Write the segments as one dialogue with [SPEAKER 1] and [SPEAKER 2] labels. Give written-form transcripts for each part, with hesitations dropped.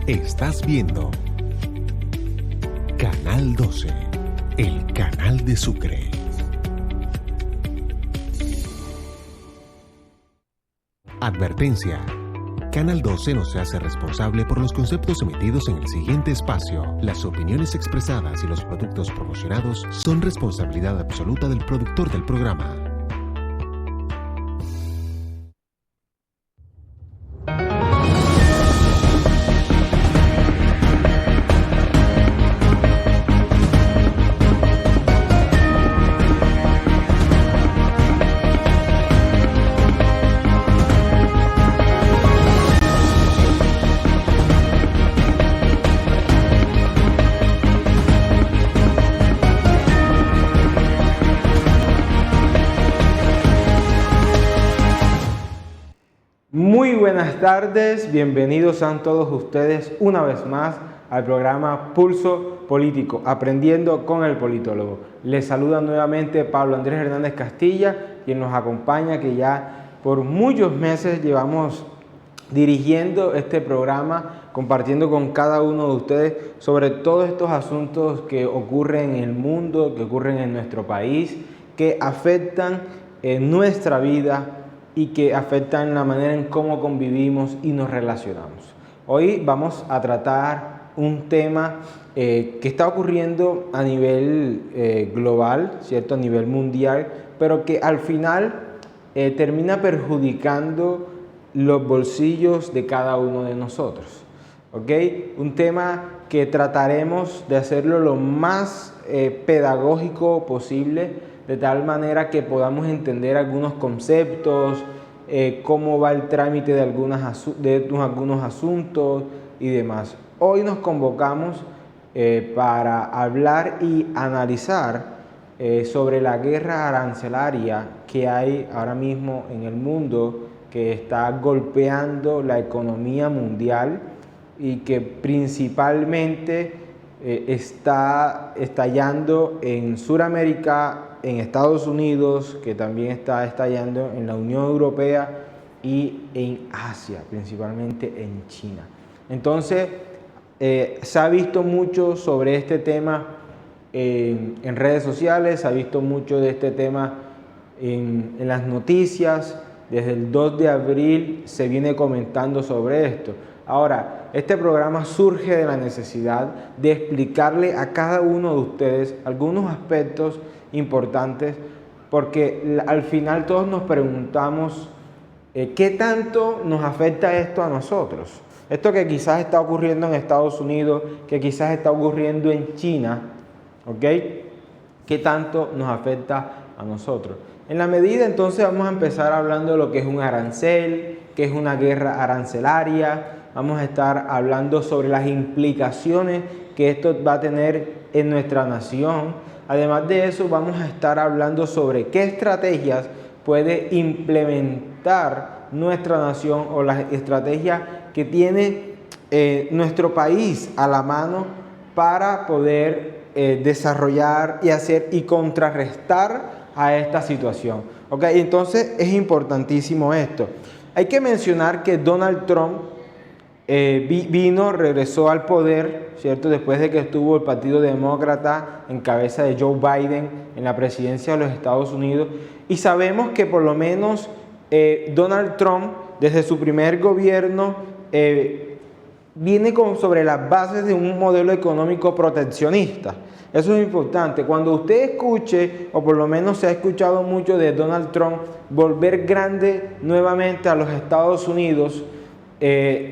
[SPEAKER 1] Estás viendo Canal 12, el canal de Sucre. Advertencia. Canal 12 no se hace responsable por los conceptos emitidos en el siguiente espacio. Las opiniones expresadas y los productos promocionados son responsabilidad absoluta del productor del programa.
[SPEAKER 2] Muy buenas tardes, bienvenidos a todos ustedes una vez más al programa Pulso Político, aprendiendo con el politólogo. Les saluda nuevamente Pablo Andrés Hernández Castilla, quien nos acompaña, que ya por muchos meses llevamos dirigiendo este programa, compartiendo con cada uno de ustedes sobre todos estos asuntos que ocurren en el mundo, que ocurren en nuestro país, que afectan nuestra vida y que afectan la manera en cómo convivimos y nos relacionamos. Hoy vamos a tratar un tema que está ocurriendo a nivel global, ¿cierto? A nivel mundial, pero que al final termina perjudicando los bolsillos de cada uno de nosotros. ¿Ok? Un tema que trataremos de hacerlo lo más pedagógico posible, de tal manera que podamos entender algunos conceptos, cómo va el trámite de algunos asuntos y demás. Hoy nos convocamos para hablar y analizar sobre la guerra arancelaria que hay ahora mismo en el mundo, que está golpeando la economía mundial y que principalmente está estallando en Sudamérica, en Estados Unidos, que también está estallando en la Unión Europea y en Asia, principalmente en China. Entonces, se ha visto mucho sobre este tema en redes sociales, se ha visto mucho de este tema en las noticias. Desde el 2 de abril se viene comentando sobre esto. Ahora, este programa surge de la necesidad de explicarle a cada uno de ustedes algunos aspectos importantes, porque al final todos nos preguntamos ¿qué tanto nos afecta esto a nosotros? Esto que quizás está ocurriendo en Estados Unidos, que quizás está ocurriendo en China, ¿ok? ¿Qué tanto nos afecta a nosotros? En la medida, entonces, vamos a empezar hablando de lo que es un arancel, que es una guerra arancelaria. Vamos a estar hablando sobre las implicaciones que esto va a tener en nuestra nación. Además de eso, vamos a estar hablando sobre qué estrategias puede implementar nuestra nación, o las estrategias que tiene nuestro país a la mano para poder desarrollar y hacer y contrarrestar a esta situación. ¿Ok? Entonces es importantísimo esto. Hay que mencionar que Donald Trump regresó al poder, ¿cierto? Después de que estuvo el Partido Demócrata en cabeza de Joe Biden en la presidencia de los Estados Unidos, y sabemos que por lo menos Donald Trump, desde su primer gobierno, viene sobre las bases de un modelo económico proteccionista. Eso es importante. Cuando usted escuche, o por lo menos se ha escuchado mucho de Donald Trump volver grande nuevamente a los Estados Unidos,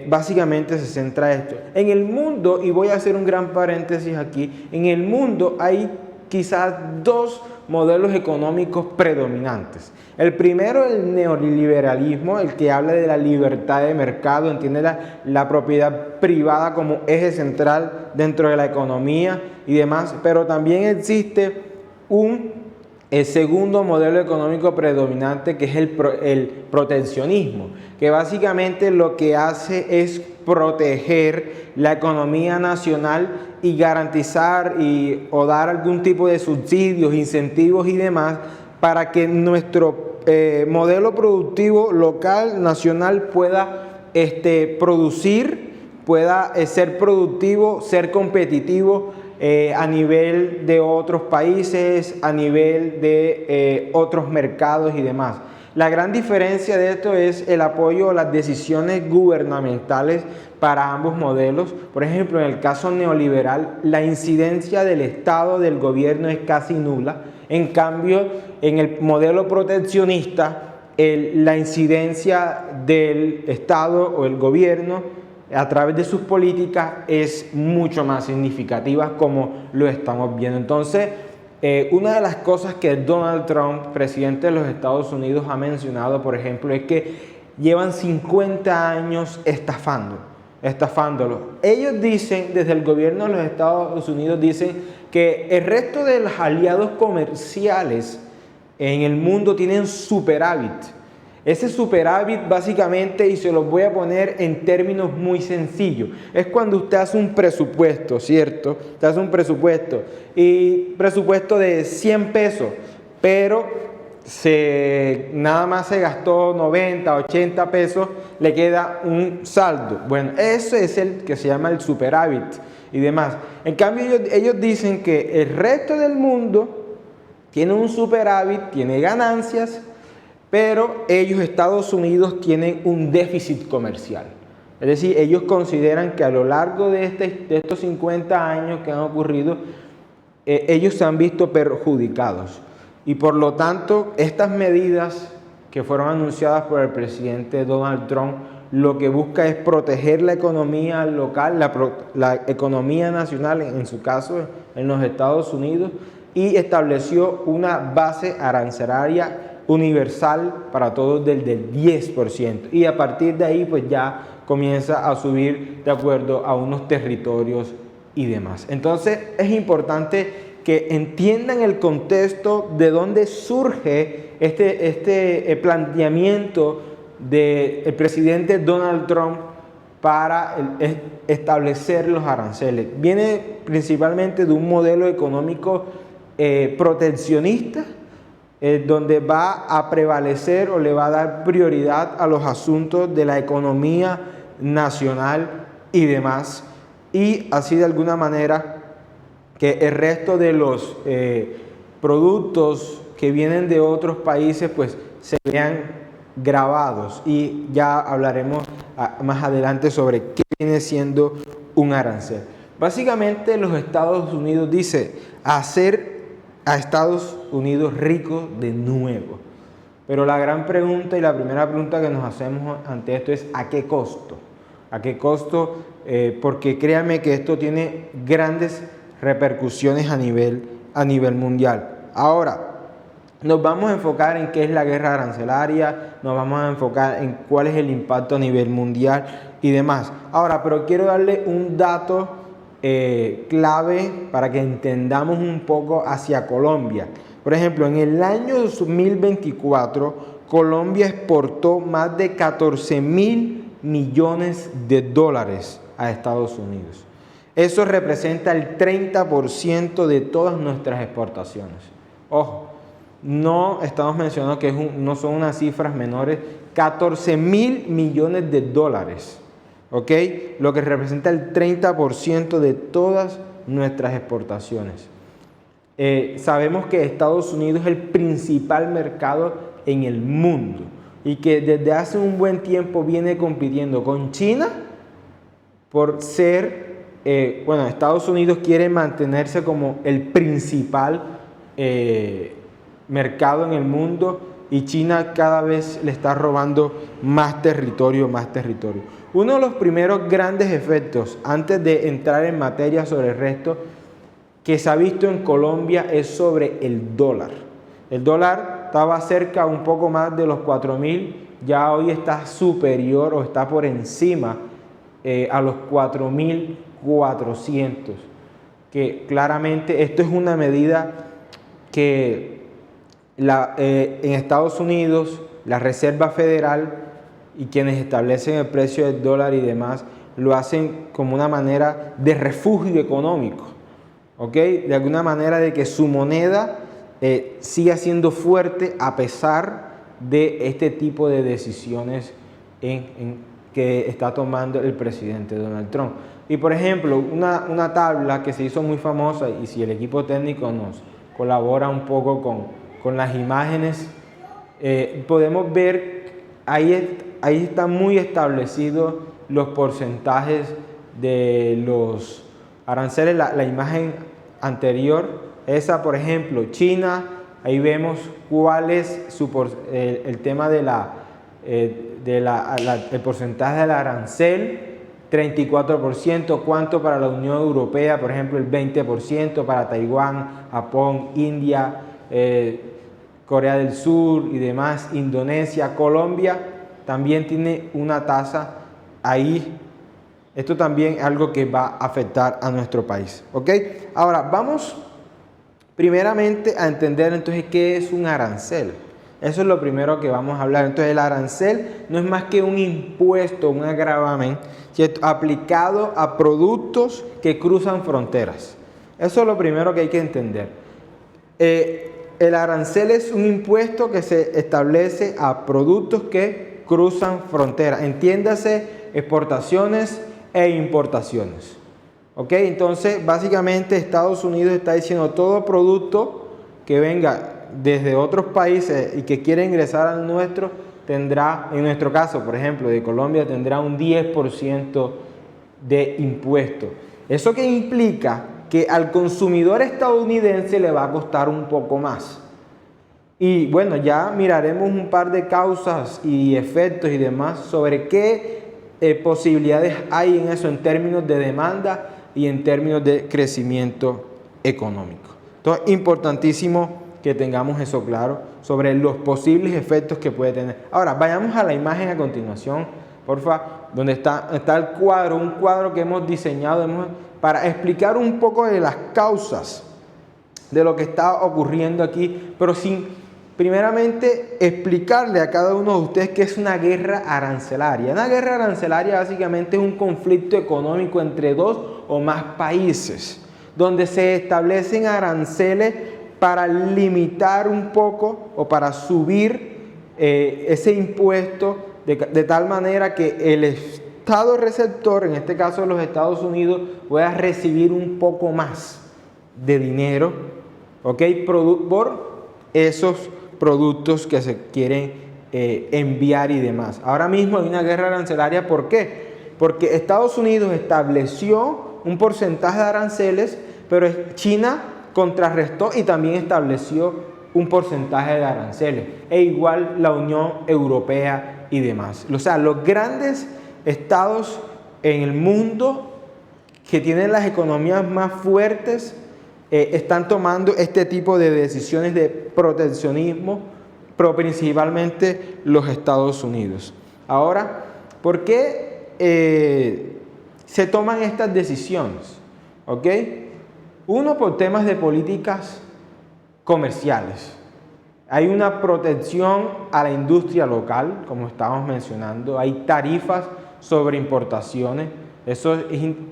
[SPEAKER 2] básicamente se centra esto. En el mundo, y voy a hacer un gran paréntesis aquí, en el mundo hay quizás dos modelos económicos predominantes. El primero, el neoliberalismo, el que habla de la libertad de mercado, entiende la propiedad privada como eje central dentro de la economía y demás, pero también existe el segundo modelo económico predominante, que es el proteccionismo, que básicamente lo que hace es proteger la economía nacional y garantizar o dar algún tipo de subsidios, incentivos y demás para que nuestro modelo productivo local, nacional, pueda producir pueda ser productivo, ser competitivo a nivel de otros países, a nivel de otros mercados y demás. La gran diferencia de esto es el apoyo a las decisiones gubernamentales para ambos modelos. Por ejemplo, en el caso neoliberal, la incidencia del Estado, del gobierno, es casi nula. En cambio, en el modelo proteccionista, la incidencia del Estado o el gobierno a través de sus políticas es mucho más significativa, como lo estamos viendo. Entonces, una de las cosas que Donald Trump, presidente de los Estados Unidos, ha mencionado, por ejemplo, es que llevan 50 años estafándolo. Ellos dicen, desde el gobierno de los Estados Unidos, dicen que el resto de los aliados comerciales en el mundo tienen superávit. Ese superávit básicamente, y se los voy a poner en términos muy sencillos, es cuando usted hace un presupuesto, ¿cierto? Usted hace un presupuesto de 100 pesos, pero nada más se gastó 90, 80 pesos, le queda un saldo. Bueno, eso es el que se llama el superávit y demás. En cambio, ellos dicen que el resto del mundo tiene un superávit, tiene ganancias, pero ellos, Estados Unidos, tienen un déficit comercial. Es decir, ellos consideran que a lo largo de estos 50 años que han ocurrido, ellos se han visto perjudicados. Y por lo tanto, estas medidas que fueron anunciadas por el presidente Donald Trump, lo que busca es proteger la economía local, la economía nacional, en su caso, en los Estados Unidos, y estableció una base arancelaria universal para todos del 10%, y a partir de ahí pues ya comienza a subir de acuerdo a unos territorios y demás. Entonces es importante que entiendan el contexto de dónde surge este planteamiento del presidente Donald Trump para establecer los aranceles. Viene principalmente de un modelo económico proteccionista, donde va a prevalecer o le va a dar prioridad a los asuntos de la economía nacional y demás, y así de alguna manera que el resto de los productos que vienen de otros países pues se vean gravados, y ya hablaremos más adelante sobre qué viene siendo un arancel. Básicamente los Estados Unidos dice hacer a Estados Unidos rico de nuevo. Pero la gran pregunta y la primera pregunta que nos hacemos ante esto es ¿a qué costo? ¿A qué costo? Porque créanme que esto tiene grandes repercusiones a nivel mundial. Ahora, nos vamos a enfocar en qué es la guerra arancelaria, nos vamos a enfocar en cuál es el impacto a nivel mundial y demás. Ahora, pero quiero darle un dato clave para que entendamos un poco hacia Colombia. Por ejemplo, en el año 2024, Colombia exportó más de 14.000 millones de dólares a Estados Unidos. Eso representa el 30% de todas nuestras exportaciones. Ojo, no estamos mencionando que no son unas cifras menores, 14.000 millones de dólares. ¿Ok? Lo que representa el 30% de todas nuestras exportaciones. Sabemos que Estados Unidos es el principal mercado en el mundo y que desde hace un buen tiempo viene compitiendo con China por ser, Estados Unidos quiere mantenerse como el principal mercado en el mundo, y China cada vez le está robando más territorio. Uno de los primeros grandes efectos, antes de entrar en materia sobre el resto, que se ha visto en Colombia es sobre el dólar. El dólar estaba cerca un poco más de los 4.000, ya hoy está superior o está por encima a los 4.400, que claramente esto es una medida que en Estados Unidos la Reserva Federal y quienes establecen el precio del dólar y demás lo hacen como una manera de refugio económico, ¿ok? De alguna manera de que su moneda siga siendo fuerte a pesar de este tipo de decisiones que está tomando el presidente Donald Trump. Y por ejemplo, una tabla que se hizo muy famosa, y si el equipo técnico nos colabora un poco con las imágenes, podemos ver, ahí están muy establecidos los porcentajes de los aranceles. La imagen anterior, esa por ejemplo, China, ahí vemos cuál es el tema de el porcentaje del arancel, 34%, cuánto para la Unión Europea, por ejemplo, el 20%, para Taiwán, Japón, India, Corea del Sur y demás, Indonesia, Colombia, también tiene una tasa ahí. Esto también es algo que va a afectar a nuestro país, ¿ok? Ahora, vamos primeramente a entender entonces qué es un arancel. Eso es lo primero que vamos a hablar. Entonces, el arancel no es más que un impuesto, un gravamen, ¿cierto?, aplicado a productos que cruzan fronteras. Eso es lo primero que hay que entender. El arancel es un impuesto que se establece a productos que cruzan fronteras. Entiéndase, exportaciones e importaciones. ¿Ok? Entonces, básicamente Estados Unidos está diciendo todo producto que venga desde otros países y que quiera ingresar al nuestro, tendrá, en nuestro caso, por ejemplo, de Colombia, tendrá un 10% de impuesto. ¿Eso qué implica? Que al consumidor estadounidense le va a costar un poco más. Y bueno, ya miraremos un par de causas y efectos y demás sobre qué posibilidades hay en eso en términos de demanda y en términos de crecimiento económico. Entonces, importantísimo que tengamos eso claro sobre los posibles efectos que puede tener. Ahora, vayamos a la imagen a continuación, porfa, donde está el cuadro, un cuadro que hemos diseñado para explicar un poco de las causas de lo que está ocurriendo aquí, pero sin primeramente explicarle a cada uno de ustedes qué es una guerra arancelaria. Una guerra arancelaria básicamente es un conflicto económico entre dos o más países, donde se establecen aranceles para limitar un poco o para subir ese impuesto de tal manera que el Estado receptor, en este caso los Estados Unidos, pueda recibir un poco más de dinero, ¿ok?, por esos productos que se quieren enviar y demás. Ahora mismo hay una guerra arancelaria. ¿Por qué? Porque Estados Unidos estableció un porcentaje de aranceles, pero China contrarrestó y también estableció un porcentaje de aranceles, e igual la Unión Europea y demás. O sea, los grandes estados en el mundo que tienen las economías más fuertes están tomando este tipo de decisiones de proteccionismo, pero principalmente los Estados Unidos. Ahora, ¿por qué se toman estas decisiones? ¿Ok? Uno, por temas de políticas comerciales. Hay una protección a la industria local, como estábamos mencionando. Hay tarifas sobre importaciones. Eso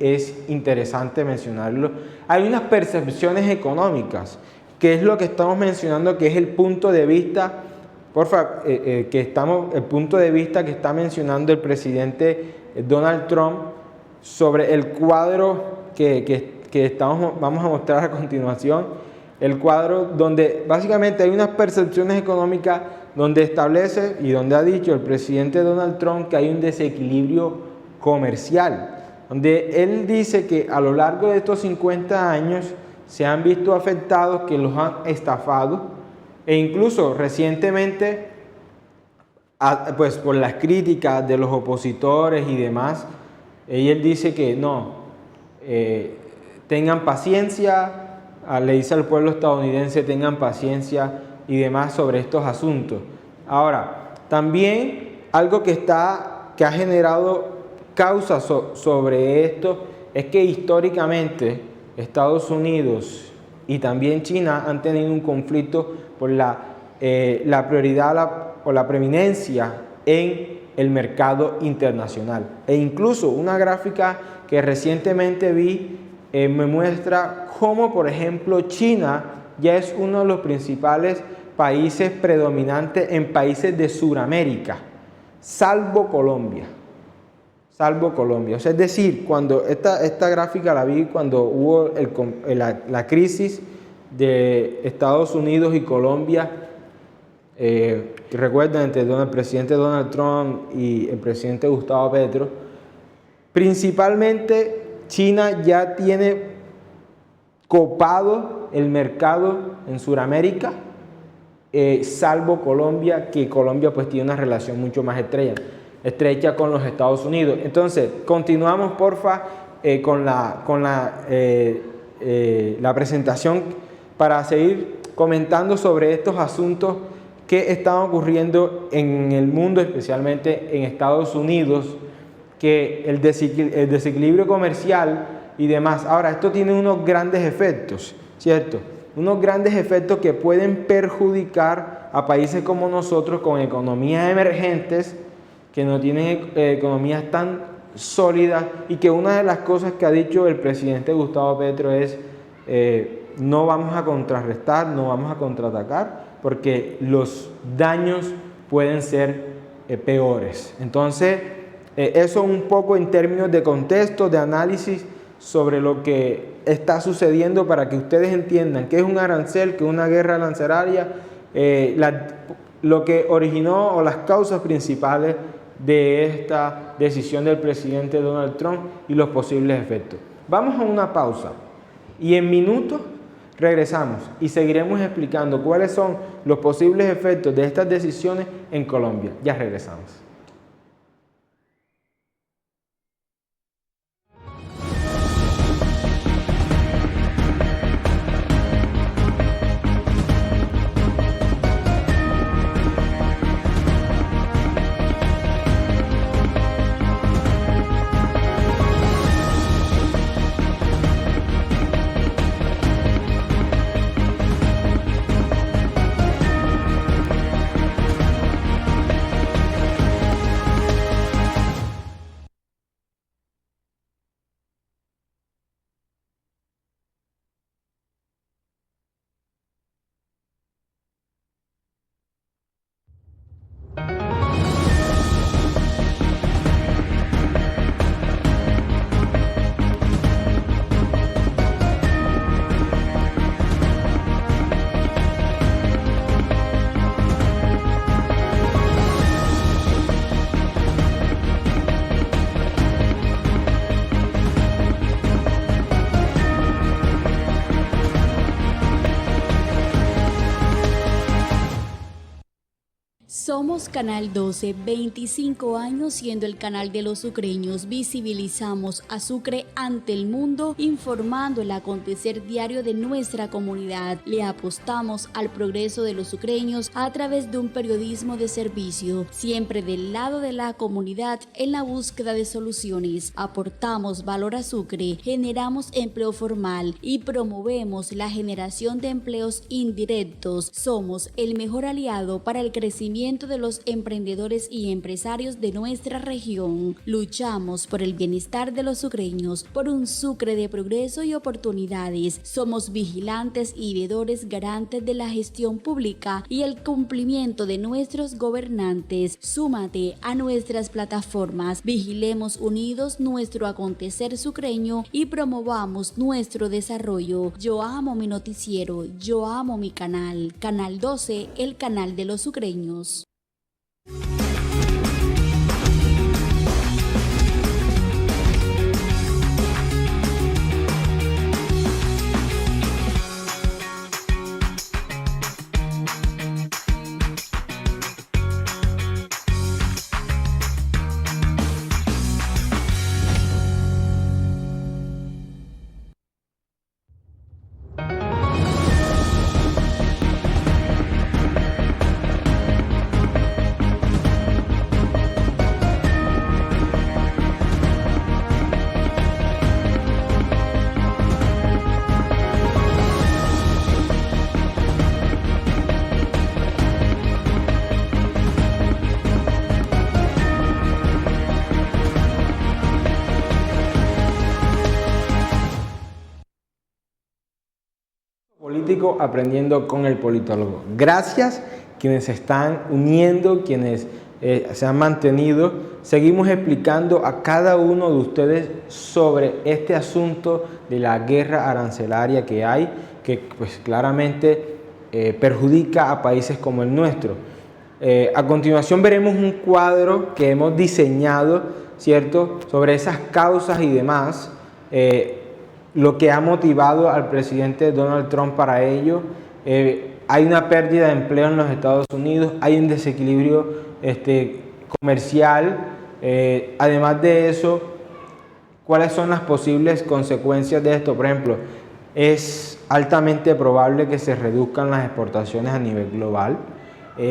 [SPEAKER 2] es interesante mencionarlo. Hay unas percepciones económicas, que es lo que estamos mencionando, que es el punto de vista, el punto de vista que está mencionando el presidente Donald Trump sobre el cuadro que vamos a mostrar a continuación. El cuadro donde básicamente hay unas percepciones económicas donde establece y donde ha dicho el presidente Donald Trump que hay un desequilibrio comercial, donde él dice que a lo largo de estos 50 años se han visto afectados, que los han estafado, e incluso recientemente, pues por las críticas de los opositores y demás, y él dice que no, tengan paciencia, le dice al pueblo estadounidense tengan paciencia y demás sobre estos asuntos. Ahora, también algo que ha generado causas sobre esto es que históricamente Estados Unidos y también China han tenido un conflicto por la prioridad o la preeminencia en el mercado internacional. E incluso una gráfica que recientemente vi me muestra cómo, por ejemplo, China ya es uno de los principales países predominantes en países de Sudamérica, salvo Colombia. salvo Colombia. O sea, es decir, cuando esta gráfica la vi cuando hubo la crisis de Estados Unidos y Colombia, recuerdan, entre el presidente Donald Trump y el presidente Gustavo Petro, principalmente China ya tiene copado el mercado en Sudamérica, salvo Colombia, que Colombia pues tiene una relación mucho más estrecha con los Estados Unidos. Entonces, continuamos porfa con la presentación para seguir comentando sobre estos asuntos que están ocurriendo en el mundo, especialmente en Estados Unidos, que el desequilibrio comercial y demás. Ahora, esto tiene unos grandes efectos, ¿cierto? Unos grandes efectos que pueden perjudicar a países como nosotros con economías emergentes, que no tienen economías tan sólidas, y que una de las cosas que ha dicho el presidente Gustavo Petro es no vamos a contrarrestar, no vamos a contraatacar, porque los daños pueden ser peores. Entonces, eso un poco en términos de contexto, de análisis sobre lo que está sucediendo, para que ustedes entiendan qué es un arancel, qué es una guerra arancelaria, lo que originó o las causas principales de esta decisión del presidente Donald Trump y los posibles efectos. Vamos a una pausa y en minutos regresamos y seguiremos explicando cuáles son los posibles efectos de estas decisiones en Colombia. Ya regresamos.
[SPEAKER 3] Somos Canal 12, 25 años siendo el canal de los sucreños. Visibilizamos a Sucre ante el mundo, informando el acontecer diario de nuestra comunidad. Le apostamos al progreso de los sucreños a través de un periodismo de servicio, siempre del lado de la comunidad en la búsqueda de soluciones. Aportamos valor a Sucre, generamos empleo formal y promovemos la generación de empleos indirectos. Somos el mejor aliado para el crecimiento de los emprendedores y empresarios de nuestra región. Luchamos por el bienestar de los sucreños, por un Sucre de progreso y oportunidades. Somos vigilantes y veedores garantes de la gestión pública y el cumplimiento de nuestros gobernantes. Súmate a nuestras plataformas. Vigilemos unidos nuestro acontecer sucreño y promovamos nuestro desarrollo. Yo amo mi noticiero, yo amo mi canal. Canal 12, el canal de los sucreños.
[SPEAKER 2] Político aprendiendo con el politólogo. Gracias quienes se están uniendo, quienes se han mantenido. Seguimos explicando a cada uno de ustedes sobre este asunto de la guerra arancelaria que hay, que pues claramente perjudica a países como el nuestro. A continuación veremos un cuadro que hemos diseñado, ¿cierto?, sobre esas causas y demás, lo que ha motivado al presidente Donald Trump para ello. Hay una pérdida de empleo en los Estados Unidos, hay un desequilibrio comercial. Además de eso, ¿cuáles son las posibles consecuencias de esto? Por ejemplo, es altamente probable que se reduzcan las exportaciones a nivel global,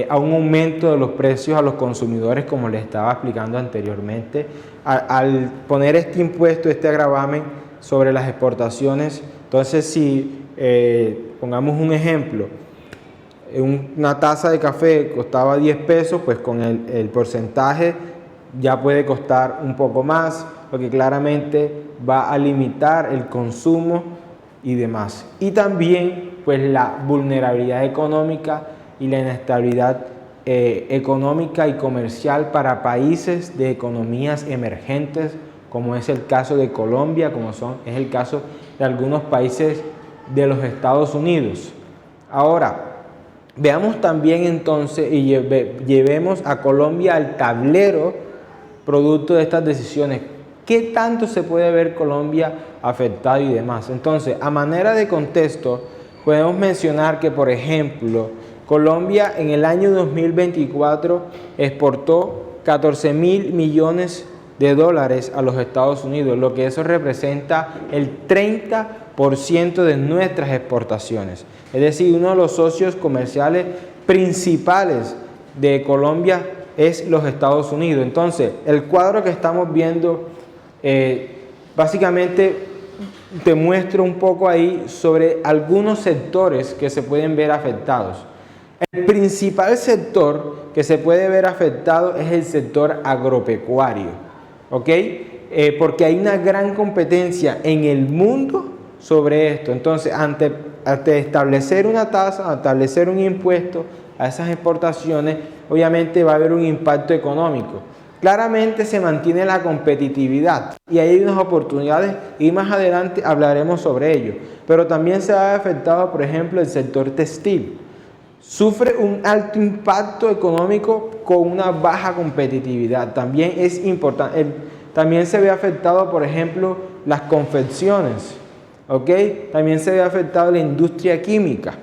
[SPEAKER 2] a un aumento de los precios a los consumidores, como les estaba explicando anteriormente. Al poner este impuesto, este gravamen sobre las exportaciones, entonces si pongamos un ejemplo, una taza de café costaba 10 pesos, pues con el porcentaje ya puede costar un poco más, porque claramente va a limitar el consumo y demás. Y también pues la vulnerabilidad económica y la inestabilidad económica y comercial para países de economías emergentes, como es el caso de Colombia, es el caso de algunos países de los Estados Unidos. Ahora, veamos también entonces y llevemos a Colombia al tablero producto de estas decisiones. ¿Qué tanto se puede ver Colombia afectado y demás? Entonces, a manera de contexto, podemos mencionar que, por ejemplo, Colombia en el año 2024 exportó 14.000 millones de dólares a los Estados Unidos, lo que eso representa el 30% de nuestras exportaciones. Es decir, uno de los socios comerciales principales de Colombia es los Estados Unidos. Entonces, el cuadro que estamos viendo básicamente te muestra un poco ahí sobre algunos sectores que se pueden ver afectados. El principal sector que se puede ver afectado es el sector agropecuario, ¿ok? Porque hay una gran competencia en el mundo sobre esto. Entonces, ante establecer una tasa, establecer un impuesto a esas exportaciones, obviamente va a haber un impacto económico. Claramente se mantiene la competitividad y hay unas oportunidades y más adelante hablaremos sobre ello. Pero también se ha afectado, por ejemplo, el sector textil. Sufre un alto impacto económico con una baja competitividad. También es importante. También se ve afectado, por ejemplo, las confecciones. ¿Ok? También se ve afectado la industria química.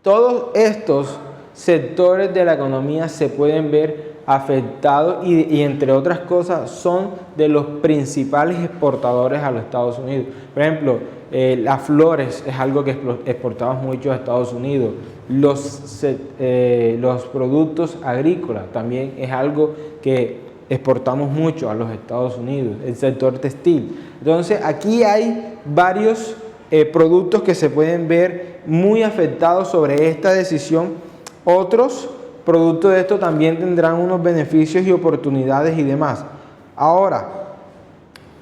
[SPEAKER 2] Todos estos sectores de la economía se pueden ver afectados y entre otras cosas son de los principales exportadores a los Estados Unidos. Por ejemplo, las flores es algo que exportamos mucho a Estados Unidos. Los productos agrícolas también es algo que exportamos mucho a los Estados Unidos. El sector textil. Entonces aquí hay varios productos que se pueden ver muy afectados sobre esta decisión. Otros producto de esto también tendrán unos beneficios y oportunidades y demás. Ahora,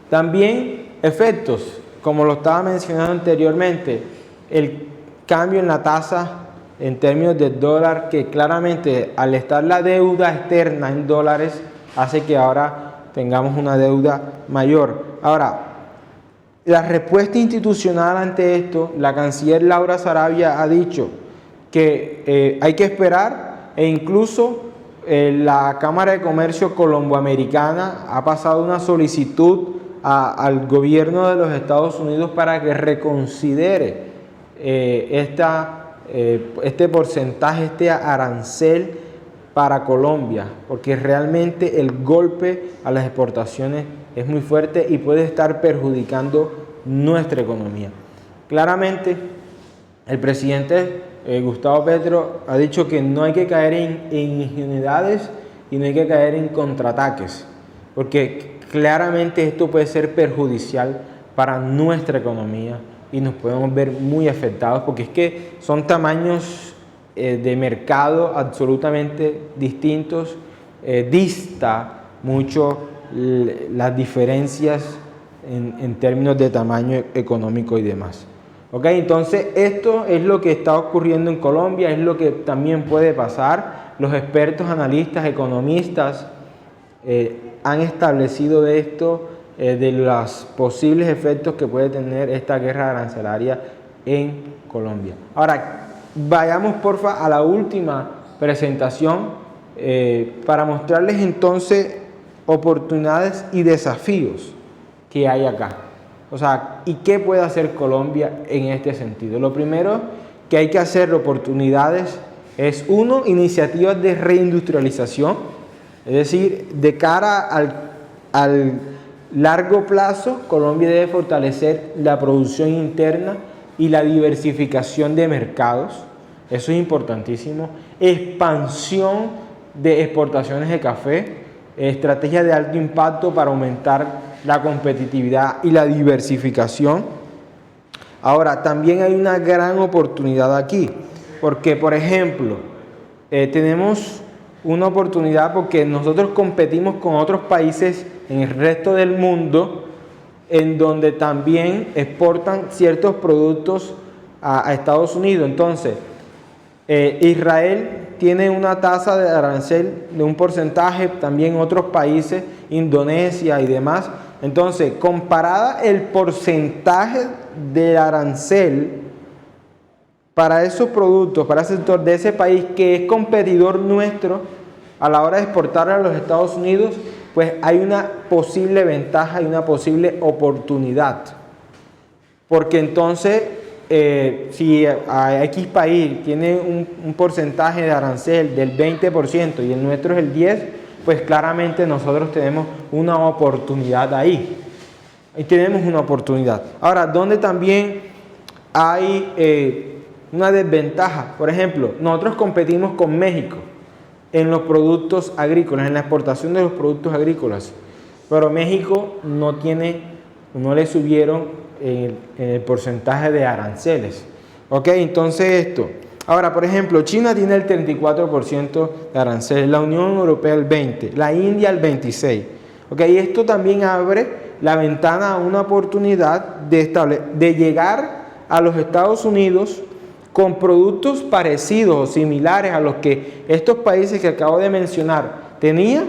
[SPEAKER 2] también efectos, como lo estaba mencionando anteriormente, el cambio en la tasa en términos del dólar, que claramente al estar la deuda externa en dólares, hace que ahora tengamos una deuda mayor. Ahora, la respuesta institucional ante esto, la canciller Laura Sarabia ha dicho que hay que esperar. E incluso la Cámara de Comercio Colomboamericana ha pasado una solicitud al gobierno de los Estados Unidos para que reconsidere este porcentaje, este arancel para Colombia, porque realmente el golpe a las exportaciones es muy fuerte y puede estar perjudicando nuestra economía. Claramente, el presidente Gustavo Petro ha dicho que no hay que caer en ingenuidades y no hay que caer en contraataques, porque claramente esto puede ser perjudicial para nuestra economía y nos podemos ver muy afectados, porque es que son tamaños de mercado absolutamente distintos, dista mucho las diferencias en términos de tamaño económico y demás. ¿Ok? Entonces esto es lo que está ocurriendo en Colombia, es lo que también puede pasar. Los expertos, analistas, economistas han establecido esto, de los posibles efectos que puede tener esta guerra arancelaria en Colombia. Ahora, vayamos porfa a la última presentación para mostrarles entonces oportunidades y desafíos que hay acá. O sea, ¿y qué puede hacer Colombia en este sentido? Lo primero que hay que hacer, oportunidades, es uno, iniciativas de reindustrialización, es decir, de cara al largo plazo, Colombia debe fortalecer la producción interna y la diversificación de mercados. Eso es importantísimo. Expansión de exportaciones de café, estrategias de alto impacto para aumentar la competitividad y la diversificación. Ahora, también hay una gran oportunidad aquí, porque, por ejemplo, tenemos una oportunidad porque nosotros competimos con otros países en el resto del mundo, en donde también exportan ciertos productos a Estados Unidos. Entonces, Israel tiene una tasa de arancel de un porcentaje, también otros países, Indonesia y demás. Entonces, comparada el porcentaje de arancel para esos productos, para ese sector de ese país que es competidor nuestro a la hora de exportar a los Estados Unidos, pues hay una posible ventaja y una posible oportunidad. Porque entonces, si a X país tiene un porcentaje de arancel del 20% y el nuestro es el 10%, pues claramente nosotros tenemos una oportunidad ahí. Y tenemos una oportunidad. Ahora, donde también hay una desventaja. Por ejemplo, nosotros competimos con México en los productos agrícolas, en la exportación de los productos agrícolas. Pero México no le subieron el porcentaje de aranceles. ¿Ok? Entonces esto. Ahora, por ejemplo, China tiene el 34% de aranceles, la Unión Europea el 20%, la India el 26%. ¿Ok? Y esto también abre la ventana a una oportunidad de llegar a los Estados Unidos con productos parecidos o similares a los que estos países que acabo de mencionar tenían,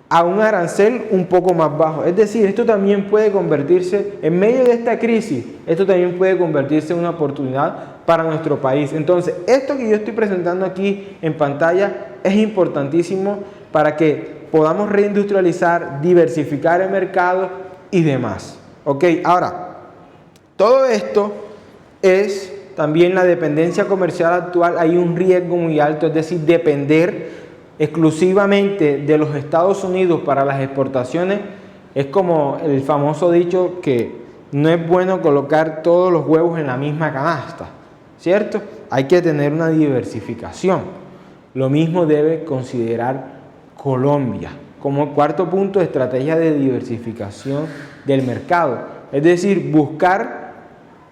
[SPEAKER 2] a un arancel un poco más bajo. Es decir, esto también puede convertirse, en medio de esta crisis, esto también puede convertirse en una oportunidad para nuestro país. Entonces, esto que yo estoy presentando aquí en pantalla es importantísimo para que podamos reindustrializar, diversificar el mercado y demás. ¿Ok? Ahora, todo esto es también la dependencia comercial actual. Hay un riesgo muy alto, es decir, depender exclusivamente de los Estados Unidos para las exportaciones. Es como el famoso dicho que no es bueno colocar todos los huevos en la misma canasta, ¿cierto? Hay que tener una diversificación. Lo mismo debe considerar Colombia como cuarto punto, estrategia de diversificación del mercado. Es decir, buscar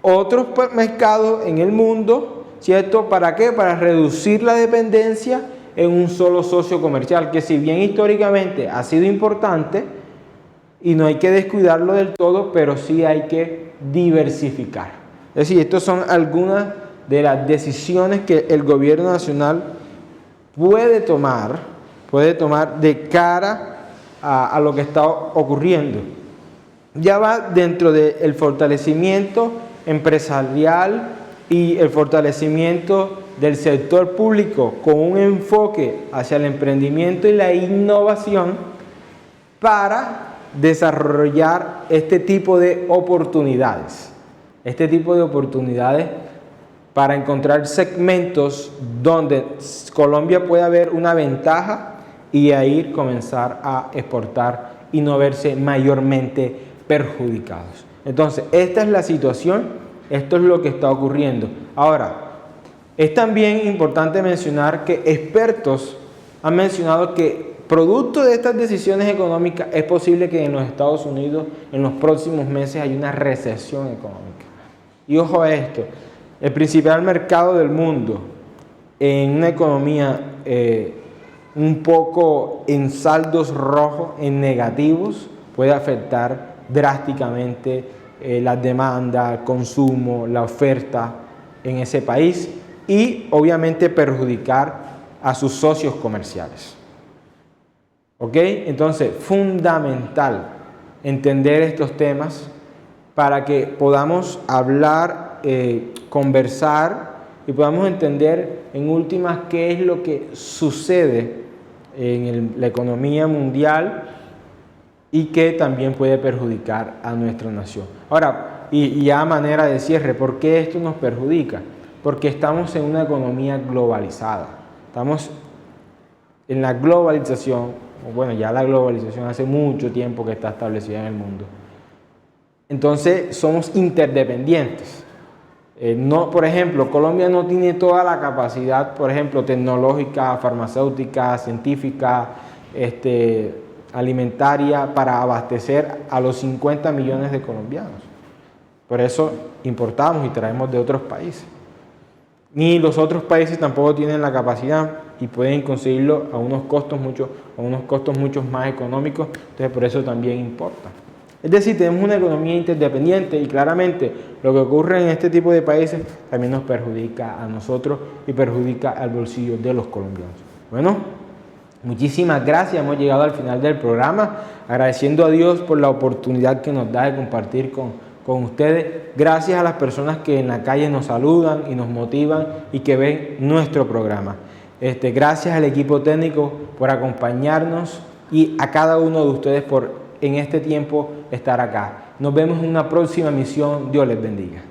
[SPEAKER 2] otros mercados en el mundo, ¿cierto? ¿Para qué? Para reducir la dependencia en un solo socio comercial, que si bien históricamente ha sido importante y no hay que descuidarlo del todo, pero sí hay que diversificar. Es decir, estas son algunas de las decisiones que el gobierno nacional puede tomar de cara a lo que está ocurriendo. Ya va dentro del fortalecimiento empresarial y el fortalecimiento del sector público con un enfoque hacia el emprendimiento y la innovación para desarrollar este tipo de oportunidades. Para encontrar segmentos donde Colombia pueda ver una ventaja y ahí comenzar a exportar y no verse mayormente perjudicados. Entonces, esta es la situación, esto es lo que está ocurriendo. Ahora, es también importante mencionar que expertos han mencionado que producto de estas decisiones económicas es posible que en los Estados Unidos en los próximos meses haya una recesión económica. Y ojo a esto, el principal mercado del mundo en una economía un poco en saldos rojos, en negativos, puede afectar drásticamente la demanda, el consumo, la oferta en ese país y obviamente perjudicar a sus socios comerciales. ¿Ok? Entonces, fundamental entender estos temas para que podamos hablar, conversar y podamos entender en últimas qué es lo que sucede en la economía mundial y que también puede perjudicar a nuestra nación. Ahora, y ya a manera de cierre, ¿por qué esto nos perjudica? Porque estamos en una economía globalizada. Estamos en la globalización, bueno, ya la globalización hace mucho tiempo que está establecida en el mundo. Entonces, somos interdependientes. No, por ejemplo, Colombia no tiene toda la capacidad, por ejemplo, tecnológica, farmacéutica, científica, alimentaria para abastecer a los 50 millones de colombianos. Por eso importamos y traemos de otros países. Ni los otros países tampoco tienen la capacidad y pueden conseguirlo a unos costos mucho más económicos, entonces por eso también importa. Es decir, tenemos una economía interdependiente y claramente lo que ocurre en este tipo de países también nos perjudica a nosotros y perjudica al bolsillo de los colombianos. Bueno, muchísimas gracias, hemos llegado al final del programa, agradeciendo a Dios por la oportunidad que nos da de compartir con ustedes. Gracias a las personas que en la calle nos saludan y nos motivan y que ven nuestro programa. Gracias al equipo técnico por acompañarnos y a cada uno de ustedes por en este tiempo estar acá. Nos vemos en una próxima emisión. Dios les bendiga.